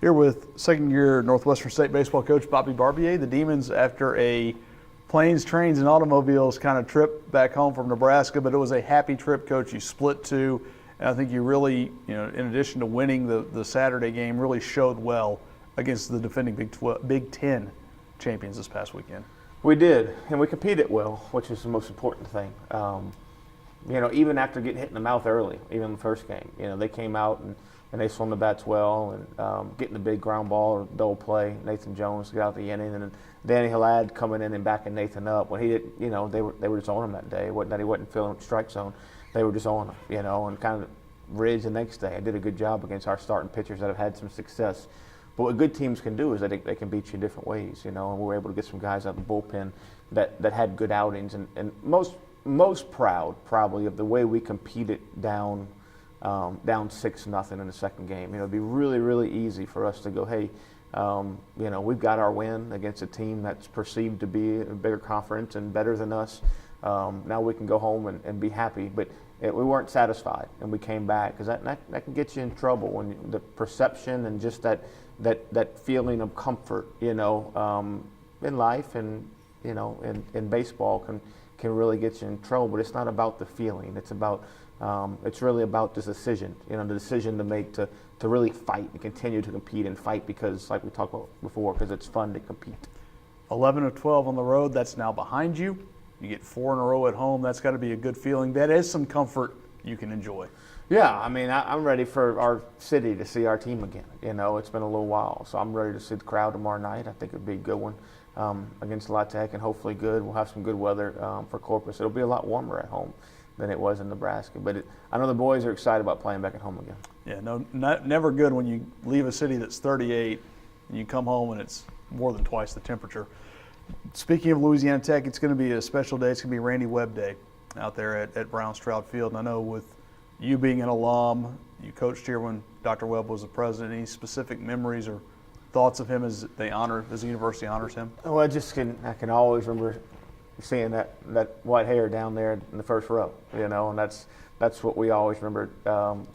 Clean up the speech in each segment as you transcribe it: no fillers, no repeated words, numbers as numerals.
Here with second-year Northwestern State baseball coach Bobby Barbier. The Demons, after a planes, trains, and automobiles kind of trip back home from Nebraska, but it was a happy trip, Coach. You split two, and I think you really, in addition to winning the Saturday game, really showed well against the defending Big Ten champions this past weekend. We did, and we competed well, which is the most important thing. Even after getting hit in the mouth early, even in the first game, they came out and they swung the bats well, and getting the big ground ball or double play. Nathan Jones got out the inning, and then Danny Halad coming in and backing Nathan up. When he did, they were just on him that day. It wasn't that he wasn't feeling strike zone; they were just on him, and kind of Ridge the next day. I did a good job against our starting pitchers that have had some success. But what good teams can do is they can beat you in different ways, and we were able to get some guys out of the bullpen that had good outings, and most proud probably of the way we competed down 6-0 in the second game. It'd be really, really easy for us to go, hey, we've got our win against a team that's perceived to be a bigger conference and better than us. Now we can go home and be happy. But we weren't satisfied, and we came back because that can get you in trouble when the perception and just that feeling of comfort, in life and in baseball can really get you in trouble. But it's not about the feeling. It's about it's really about this decision, the decision to make to really fight and continue to compete and fight because, like we talked about before, because it's fun to compete. 11 of 12 on the road, that's now behind you. You get 4 in a row at home. That's got to be a good feeling. That is some comfort you can enjoy. Yeah, I'm ready for our city to see our team again. It's been a little while, so I'm ready to see the crowd tomorrow night. I think it'd be a good one against La Tech, and hopefully good. We'll have some good weather for Corpus. It'll be a lot warmer at home than it was in Nebraska. But I know the boys are excited about playing back at home again. Yeah, never good when you leave a city that's 38 and you come home and it's more than twice the temperature. Speaking of Louisiana Tech, it's going to be a special day. It's going to be Randy Webb Day out there at Brown Stroud Field. And I know with you being an alum, you coached here when Dr. Webb was the president. Any specific memories or thoughts of him as the university honors him? Well, I can always remember seeing that white hair down there in the first row, and that's what we always remember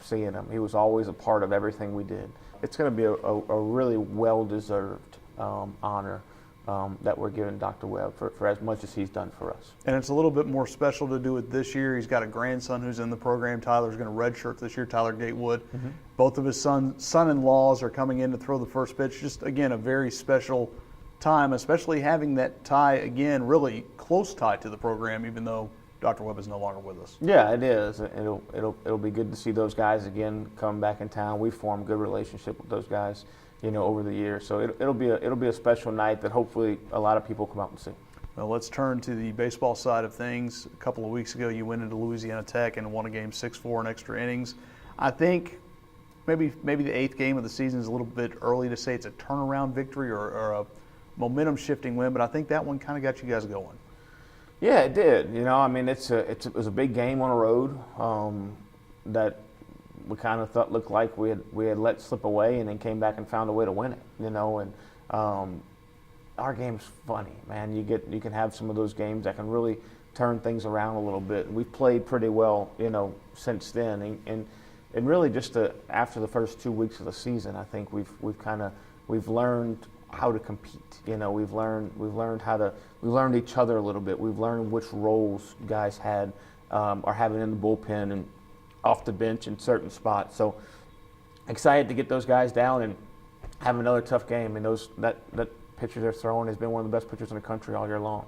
seeing him. He was always a part of everything we did. It's going to be a really well-deserved honor that we're giving Dr. Webb for as much as he's done for us. And it's a little bit more special to do it this year. He's got a grandson who's in the program. Tyler's going to redshirt this year, Tyler Gatewood. Mm-hmm. Both of his son-in-laws are coming in to throw the first pitch. Just, again, a very special time, especially having that tie, again, really close tie to the program, even though Dr. Webb is no longer with us. Yeah, it is. It'll be good to see those guys again come back in town. We formed a good relationship with those guys, over the years. So it'll be a special night that hopefully a lot of people come out and see. Well, let's turn to the baseball side of things. A couple of weeks ago, you went into Louisiana Tech and won a game 6-4 in extra innings. I think maybe the 8th game of the season is a little bit early to say it's a turnaround victory or a momentum-shifting win, but I think that one kind of got you guys going. Yeah, it did. It was a big game on the road that we kind of thought looked like we had let slip away, and then came back and found a way to win it. And our game's funny, man. You can have some of those games that can really turn things around a little bit. We've played pretty well, since then, and really just after the first 2 weeks of the season, I think we've learned how to compete. We've learned each other a little bit. We've learned which roles guys are having in the bullpen and off the bench in certain spots. So excited to get those guys down and have another tough game. And that pitcher they're throwing has been one of the best pitchers in the country all year long.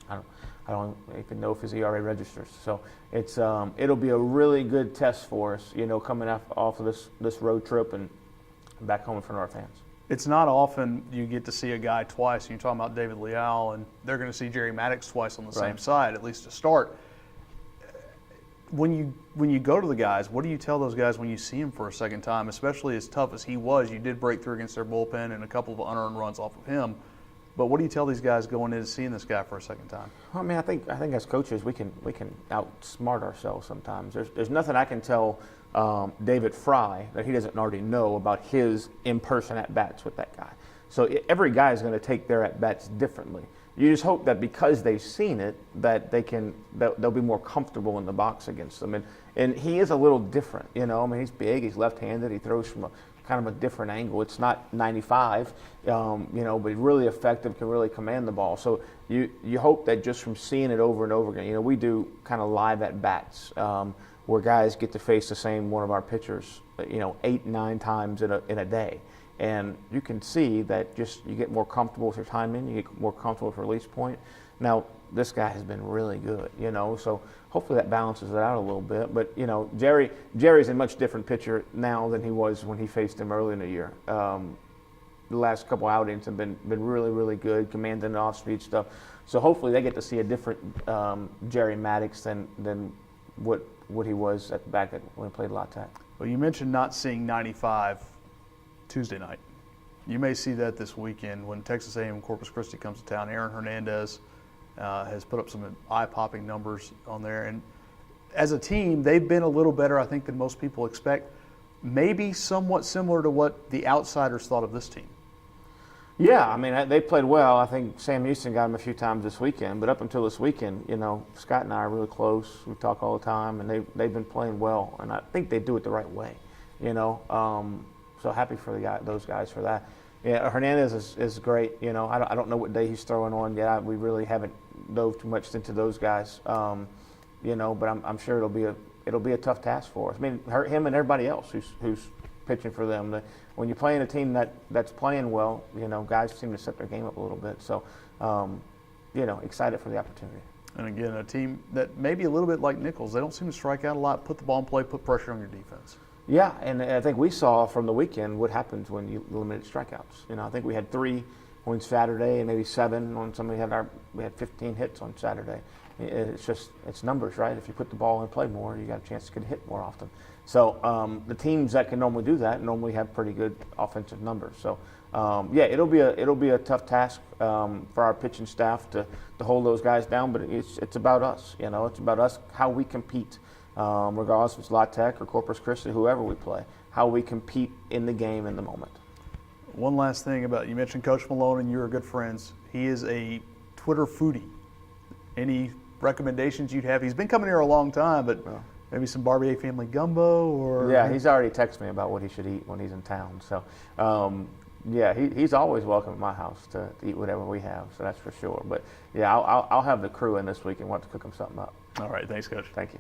I don't even know if his ERA registers. So it'll be a really good test for us, coming off of this road trip and back home in front of our fans. It's not often you get to see a guy twice. You're talking about David Leal, and they're going to see Jerry Maddox twice on the same side, at least to start. When you go to the guys, what do you tell those guys when you see him for a second time, especially as tough as he was? You did break through against their bullpen and a couple of unearned runs off of him. But what do you tell these guys going into seeing this guy for a second time? I think as coaches we can outsmart ourselves sometimes. There's nothing I can tell David Fry that he doesn't already know about his in-person at-bats with that guy. So every guy is going to take their at-bats differently. You just hope that because they've seen it, that they'll be more comfortable in the box against them. And And he is a little different, you know. I mean, he's big, he's left-handed, he throws from a kind of a different angle. It's not 95, you know, but really effective, can really command the ball. So you hope that just from seeing it over and over again, you know, we do kind of live at bats where guys get to face the same one of our pitchers, you know, 8, 9 times in a day. And you can see that just you get more comfortable with your timing, you get more comfortable with release point. Now, this guy has been really good, you know, so hopefully that balances it out a little bit. But, you know, Jerry's a much different pitcher now than he was when he faced him early in the year. The last couple outings have been really, really good, commanding the off-speed stuff. So hopefully they get to see a different Jerry Maddox than what he was when he played La Tech. Well, you mentioned not seeing 95 Tuesday night. You may see that this weekend when Texas A&M-Corpus Christi comes to town. Aaron Hernandez has put up some eye-popping numbers on there. And as a team, they've been a little better, I think, than most people expect. Maybe somewhat similar to what the outsiders thought of this team. Yeah, I mean, they played well. I think Sam Houston got him a few times this weekend. But up until this weekend, you know, Scott and I are really close. We talk all the time, and they've been playing well. And I think they do it the right way, you know. So happy for those guys for that. Yeah, Hernandez is great. You know, I don't know what day he's throwing on yet. We really haven't dove too much into those guys. You know, but I'm sure it'll be a tough task for us. I mean, him and everybody else who's pitching for them. When you're playing a team that's playing well, you know, guys seem to set their game up a little bit. So, you know, excited for the opportunity. And again, a team that maybe a little bit like Nichols, they don't seem to strike out a lot, put the ball in play, put pressure on your defense. Yeah, and I think we saw from the weekend what happens when you limit strikeouts. You know, I think we had 3 on Saturday and maybe 7 on somebody we had 15 hits on Saturday. It's numbers, right? If you put the ball in play more, you got a chance to get hit more often. So the teams that can normally do that normally have pretty good offensive numbers. So yeah, it'll be a tough task for our pitching staff to hold those guys down. But it's about us. You know, it's about us, how we compete. Regardless if it's La Tech or Corpus Christi, whoever we play, how we compete in the game in the moment. One last thing you mentioned Coach Malone and you are good friends. He is a Twitter foodie. Any recommendations you'd have? He's been coming here a long time, but maybe some Barbier family gumbo or? Yeah, he's already texted me about what he should eat when he's in town. So, yeah, he's always welcome at my house to eat whatever we have, so that's for sure. But, yeah, I'll have the crew in this week and want to cook him something up. All right, thanks, Coach. Thank you.